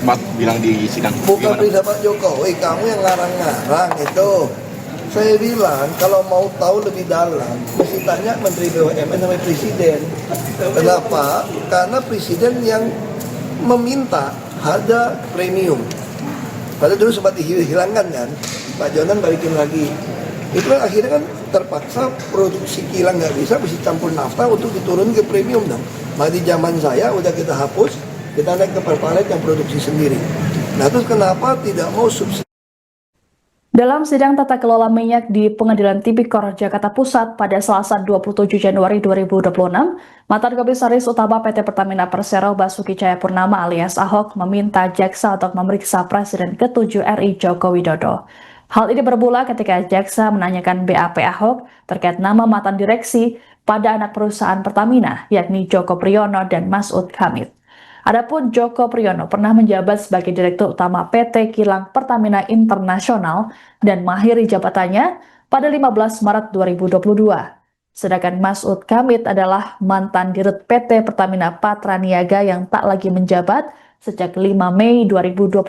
sempat bilang di sidang. Bukan perintah Pak Jokowi, kamu yang ngarang-ngarang itu. Saya bilang kalau mau tahu lebih dalam, mesti tanya Menteri BUMN sama Presiden. Kenapa? Karena Presiden yang meminta harga premium. Padahal dulu sempat dihilangkan kan, Pak Jonan balikin lagi. Itu kan akhirnya kan terpaksa produksi kilang nggak bisa, mesti campur nafta untuk diturun ke premium dong. Di zaman saya udah kita hapus, kita naik ke Pertalite yang produksi sendiri. Nah terus kenapa tidak mau subsidi? Dalam sidang tata kelola minyak di Pengadilan Tipikor Jakarta Pusat pada Selasa 27 Januari 2026, mantan Komisaris Utama PT Pertamina Persero Basuki Cahayapurnama alias Ahok meminta jaksa untuk memeriksa Presiden ke-7 RI Joko Widodo. Hal ini bermula ketika jaksa menanyakan BAP Ahok terkait nama mantan direksi pada anak perusahaan Pertamina, yakni Joko Priyono dan Masud Hamid. Adapun Joko Priyono pernah menjabat sebagai Direktur Utama PT Kilang Pertamina Internasional dan mengakhiri jabatannya pada 15 Maret 2022. Sedangkan Masud Hamid adalah mantan Dirut PT Pertamina Patraniaga yang tak lagi menjabat sejak 5 Mei 2021.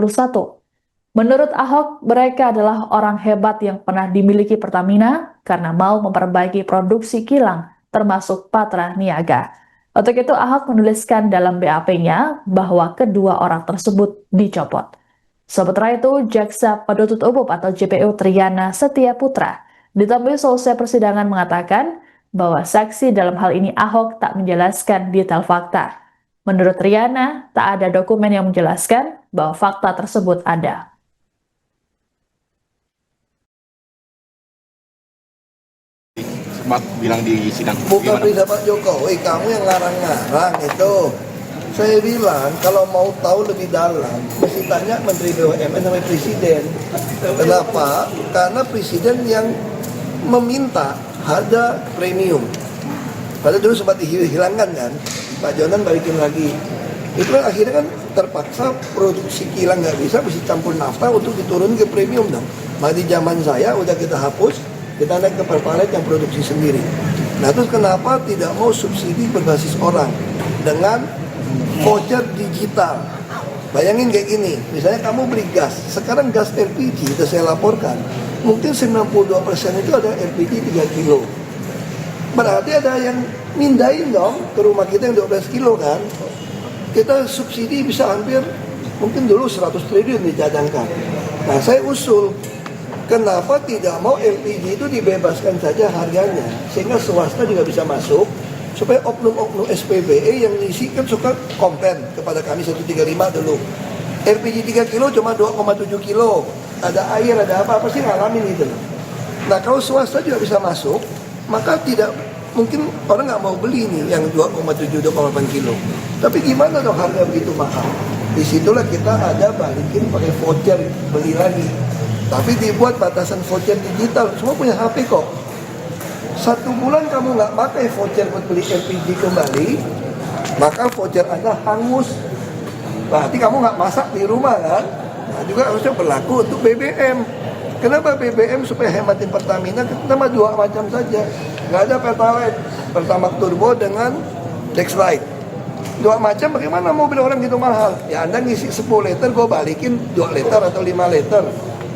Menurut Ahok, mereka adalah orang hebat yang pernah dimiliki Pertamina karena mau memperbaiki produksi kilang, termasuk Patraniaga. Untuk itu, Ahok menuliskan dalam BAP-nya bahwa kedua orang tersebut dicopot. Sementara itu, Jaksa Penuntut Umum atau JPU Triana Setia Putra ditemui selesai persidangan mengatakan bahwa saksi dalam hal ini Ahok tak menjelaskan detail fakta. Menurut Triana, tak ada dokumen yang menjelaskan bahwa fakta tersebut ada. Sempat bilang di sidang. Bukan perintah Pak Jokowi, kamu yang ngarang-ngarang itu. Saya bilang kalau mau tahu lebih dalam, mesti tanya Menteri BUMN sama Presiden. Kenapa? Karena Presiden yang meminta harga premium. Padahal dulu sempat dihilangkan kan, Pak Jonan balikin lagi. Itu kan akhirnya kan terpaksa produksi kilang nggak bisa, mesti campur nafta untuk diturun ke premium dong. Di zaman saya udah kita hapus, kita naik ke Pertalite yang produksi sendiri. Nah terus kenapa tidak mau subsidi berbasis orang dengan voucher digital? Bayangin kayak gini, misalnya kamu beli gas, sekarang gas LPG itu saya laporkan, mungkin 92% itu ada LPG 3 kilo. Berarti ada yang mindahin dong ke rumah kita yang 12 kilo kan. Kita subsidi bisa hampir, mungkin dulu 100 triliun dicadangkan. Nah saya usul, kenapa tidak mau LPG itu dibebaskan saja harganya, sehingga swasta juga bisa masuk, supaya oknum-oknum SPBE yang ngisi kan suka komplain kepada kami 135 dulu. LPG 3 kilo cuma 2,7 kilo, ada air, ada apa sih ngalamin gitu. Nah kalau swasta juga bisa masuk, maka tidak mungkin orang nggak mau beli nih yang 2,7, 2,8 kilo. Tapi gimana dong harga begitu mahal? Disitulah kita ada balikin pakai voucher, beli lagi. Tapi dibuat batasan voucher digital, semua punya HP kok. 1 bulan kamu nggak pakai voucher buat beli LPG kembali, maka voucher Anda hangus. Berarti kamu nggak masak di rumah kan? Nah juga harusnya berlaku untuk BBM. Kenapa BBM? Supaya hematin Pertamina, kita 2 macam saja. Nggak ada Pertalite, Pertamax Turbo dengan Dexlite. 2 macam, bagaimana mobil orang gitu mahal? Ya Anda ngisi 10 liter, gue balikin 2 liter atau 5 liter.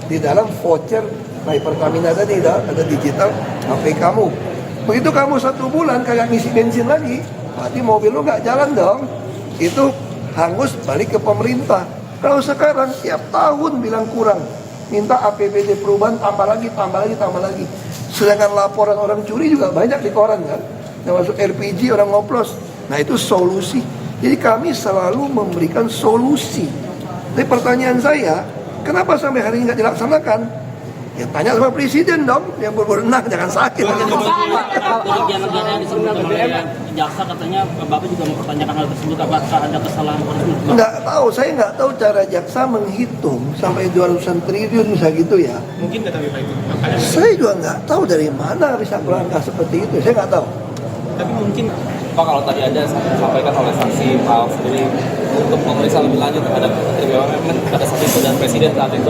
Di dalam voucher My Pertamina tadi ada digital HP kamu. Begitu kamu 1 bulan kayak ngisi bensin lagi, berarti mobil lo nggak jalan dong. Itu hangus, balik ke pemerintah. Kalau sekarang tiap tahun bilang kurang, minta APBD perubahan tambah lagi. Sedangkan laporan orang curi juga banyak di koran kan, yang masuk LPG orang ngoplos. Nah itu solusi. Jadi kami selalu memberikan solusi. Tapi pertanyaan saya, kenapa sampai hari ini nggak dilaksanakan? Ya tanya sama Presiden dong, yang berwenang, jangan sakit. Jaksa katanya Bapak juga mempertanyakan hal tersebut, apakah ada kesalahan prosedur? Nggak tahu, saya nggak tahu cara jaksa menghitung sampai 200-an triliun misalnya gitu ya. Mungkin data BPA itu. Saya juga nggak tahu dari mana bisa melangkah seperti itu, saya nggak tahu. Tapi mungkin Pak, kalau tadi ada sampaikan oleh saksi Pak Ahok sendiri untuk memeriksa lebih lanjut terhadap Menteri BUMN pada saat itu dan Presiden saat itu,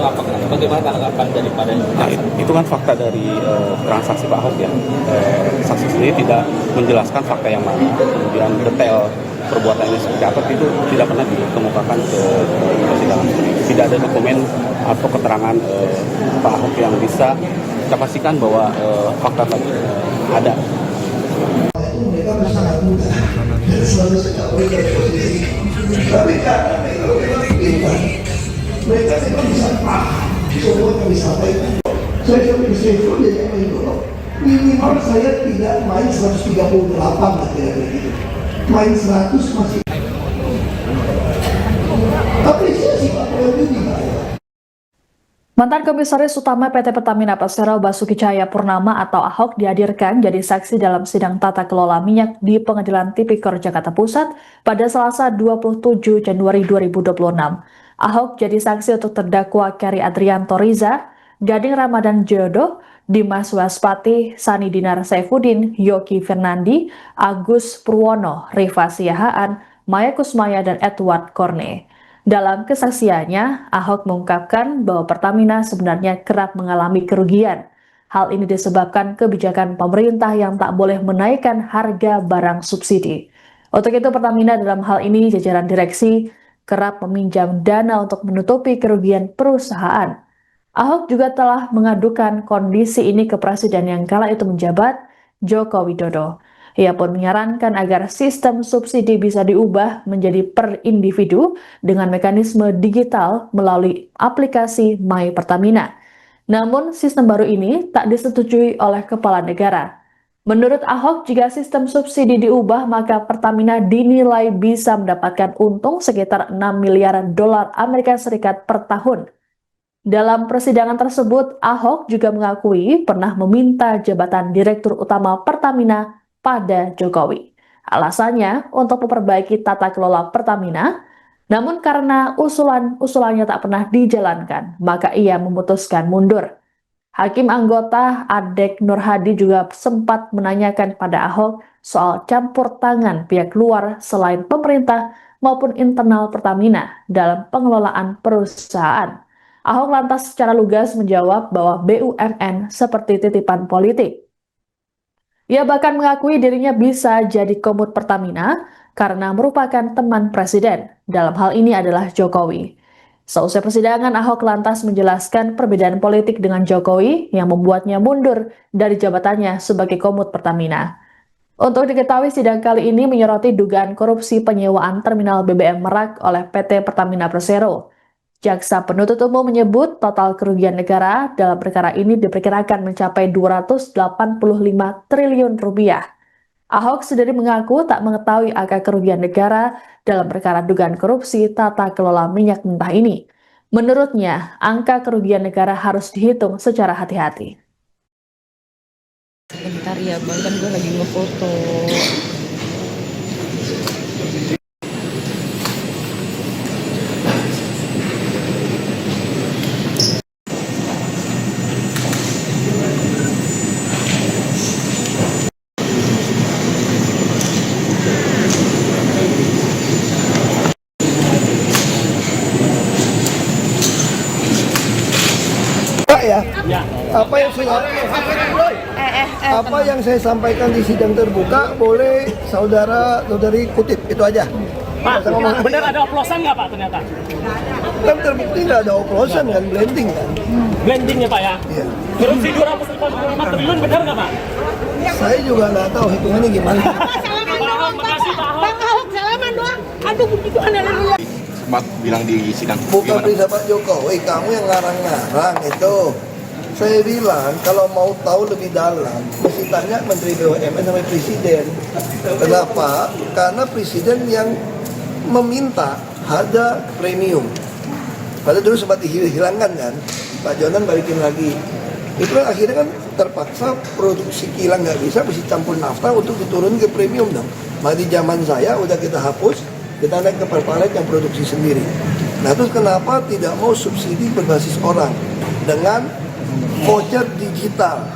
bagaimana tanggapan daripada Nah, itu kan fakta dari transaksi Pak Ahok ya. Saksi sendiri tidak menjelaskan fakta yang mana, kemudian detail perbuatannya seperti apa, itu tidak pernah dikemukakan ke persidangan. tidak ada dokumen atau keterangan Pak Ahok yang bisa kita pastikan bahwa fakta tadi ada. Mereka sangat mudah dan selalu sekali dari posisi. Tapi karena mereka pintar, mereka memang bisa paham semua kami sampaikan. Saya sampai disitu jadi main dulu. Minimal saya tidak main 138 lah kira-kira gitu. Main 100 masih. Apresiasi Pak Prabowo gimana? Mantan Komisaris Utama PT Pertamina Persero Basuki Cahayapurnama atau Ahok dihadirkan jadi saksi dalam sidang tata kelola minyak di Pengadilan Tipikor Jakarta Pusat pada Selasa 27 Januari 2026. Ahok jadi saksi untuk terdakwa Keri Adrianto Riza, Gading Ramadan Jodo, Dimas Waspati, Sani Dinar Saifuddin, Yogi Fernandi, Agus Purwono, Rifa Siahaan, Maya Kusmaya, dan Edward Korne. Dalam kesaksiannya, Ahok mengungkapkan bahwa Pertamina sebenarnya kerap mengalami kerugian. Hal ini disebabkan kebijakan pemerintah yang tak boleh menaikkan harga barang subsidi. Untuk itu Pertamina dalam hal ini jajaran direksi kerap meminjam dana untuk menutupi kerugian perusahaan. Ahok juga telah mengadukan kondisi ini ke Presiden yang kala itu menjabat, Joko Widodo. Ia pun menyarankan agar sistem subsidi bisa diubah menjadi per individu dengan mekanisme digital melalui aplikasi My Pertamina. Namun, sistem baru ini tak disetujui oleh Kepala Negara. Menurut Ahok, jika sistem subsidi diubah, maka Pertamina dinilai bisa mendapatkan untung sekitar 6 miliar dolar Amerika Serikat per tahun. Dalam persidangan tersebut, Ahok juga mengakui pernah meminta jabatan Direktur Utama Pertamina pada Jokowi. Alasannya untuk memperbaiki tata kelola Pertamina, namun karena usulannya tak pernah dijalankan, maka ia memutuskan mundur. Hakim anggota Adek Nur Hadi juga sempat menanyakan pada Ahok soal campur tangan pihak luar selain pemerintah maupun internal Pertamina dalam pengelolaan perusahaan. Ahok lantas secara lugas menjawab bahwa BUMN seperti titipan politik. Ia bahkan mengakui dirinya bisa jadi komut Pertamina karena merupakan teman presiden. Dalam hal ini adalah Jokowi. Seusai persidangan, Ahok lantas menjelaskan perbedaan politik dengan Jokowi yang membuatnya mundur dari jabatannya sebagai komut Pertamina. Untuk diketahui, sidang kali ini menyoroti dugaan korupsi penyewaan terminal BBM Merak oleh PT Pertamina Persero. Jaksa penuntut umum menyebut total kerugian negara dalam perkara ini diperkirakan mencapai 285 triliun rupiah. Ahok sendiri mengaku tak mengetahui angka kerugian negara dalam perkara dugaan korupsi tata kelola minyak mentah ini. Menurutnya, angka kerugian negara harus dihitung secara hati-hati. Bentar ya bang, kan gue lagi ngefoto. Pak ya, apa yang saya sampaikan di sidang terbuka boleh saudari kutip itu aja. Pak, benar ada oplosan nggak Pak ternyata? Kan terbukti nggak ada oplosan kan, blending kan. Blending ya Pak ya? Iya. Korupsi 285 triliun benar nggak Pak? Saya juga nggak tahu hitungannya gimana. Makasih Pak Ahok. Salaman doang. Aduh begitu ada. Sempat bilang di sidang. Bukan Gimana? perintah Pak Jokowi, kamu yang ngarang-ngarang itu. Saya bilang kalau mau tahu lebih dalam, mesti tanya Menteri BUMN sama Presiden. Kenapa? Karena Presiden yang meminta harga premium. Padahal dulu sempat dihilangkan kan, Pak Jonan balikin lagi. Itu kan akhirnya kan terpaksa produksi kilang nggak bisa, mesti campur nafta untuk diturun ke premium dong. Maka di zaman saya udah kita hapus, kita naik ke pertalite yang produksi sendiri. Nah terus kenapa tidak mau subsidi berbasis orang dengan voucher digital?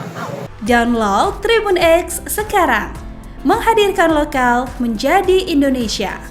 Download Tribun X sekarang, menghadirkan lokal menjadi Indonesia.